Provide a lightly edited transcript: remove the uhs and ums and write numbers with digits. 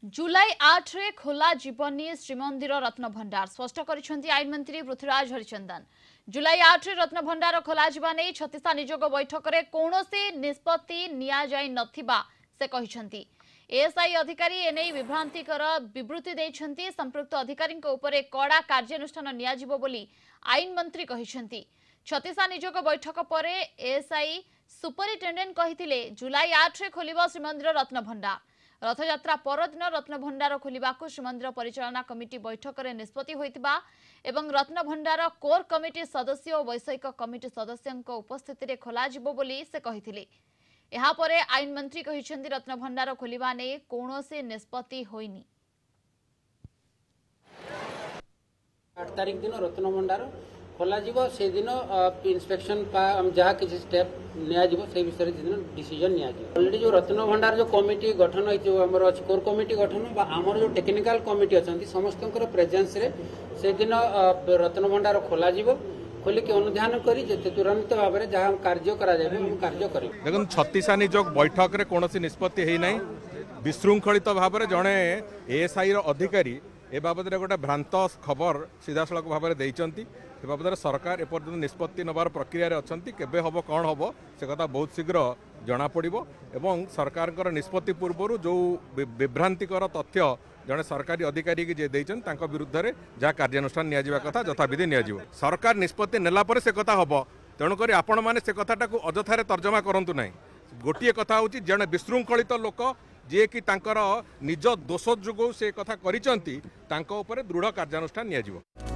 जुलाई 8 रे खोला जीवनी श्रीमंदिर रत्नभंडार स्पष्ट करिसेंती आईन मंत्री पृथ्वीराज हरिचंदन। जुलाई 8 रे रत्नभंडार खोला जीवा नै छत्तीसा नियोग बैठक रे कोनोसी निष्पत्ति निया जाय नथिबा से कहिसेंती। एएसआई अधिकारी एनै विभ्रांतिकर विवृत्ति दैछंती। संपृक्त अधिकारी उपरे कड़ा कार्यानुष्ठान निया जिवो बोली आईन मंत्री कहिसेंती। छत्तीसा नियोग बैठक पर एएसआई सुपरिटेंडेंट कहिथिले जुलाई 8 रे खोलिबो श्रीमंदिर रत्नभंडार। रथयात्रा परदिन रत्नभंडार खोलिबाकू श्रीमंदिर परिचालना कमिटी बैठक में निष्पत्ति होइतिबा एवं रत्नभंडार कोर कमिटी सदस्य और वैषयिक कमिटी सदस्यों उपस्थिति रे खोला जिवो बोली से कहिथिले। एहा परे आईन मंत्री कहिसेंती रत्नभंडार खोलिबा नै कोनोसी निष्पत्ति होइनी। 8 तारिख दिन रत्नभंडार खोल से दिन इन्स्पेक्शन जहाँ किसी स्टेप नि विषय दिन डिसीजन नि अलरेडी जो रत्नभंडार जो कमिटी गठन होमर अच्छी कोर कमिटी गठन आमर जो टेक्निकल कमिटी अच्छा समस्त प्रेजेंस रे से दिन रत्नभंडार खोल खोलिक अनुधान कर तुरंत भाव में जहाँ कार्य कार्य कर देखो छत्तीसा नियोग बैठक में कौन निष्पत्ति है ना विशृंखलित भाव में जड़े एएसआई अधिकारी ए बाबद गोटे भ्रांत खबर सीधासख भाव में देती ए बाबद सरकार एपर्यंत निष्पत्ति नबार प्रक्रिया अच्छा केबे हम कौन हम से कथा बहुत शीघ्र जना पड़ो एवं सरकार निष्पत्ति पूर्व जो विभ्रांतिकर तथ्य जड़े सरकारी अधिकारी की देते विरुद्ध में जहाँ कार्यानुष्ठान निया कथा यथाविधि निया सरकार निष्पत्ति नेला पर से कथा हम तेणुक आपण मैंने से कथाटा को अजथार तर्जमा करूँ ना गोटे कथा हूँ जड़े विशृंखलित लोक जी कि निज दोष जो से कथा करिसेंती दृढ़ कार्यानुष्ठान निया।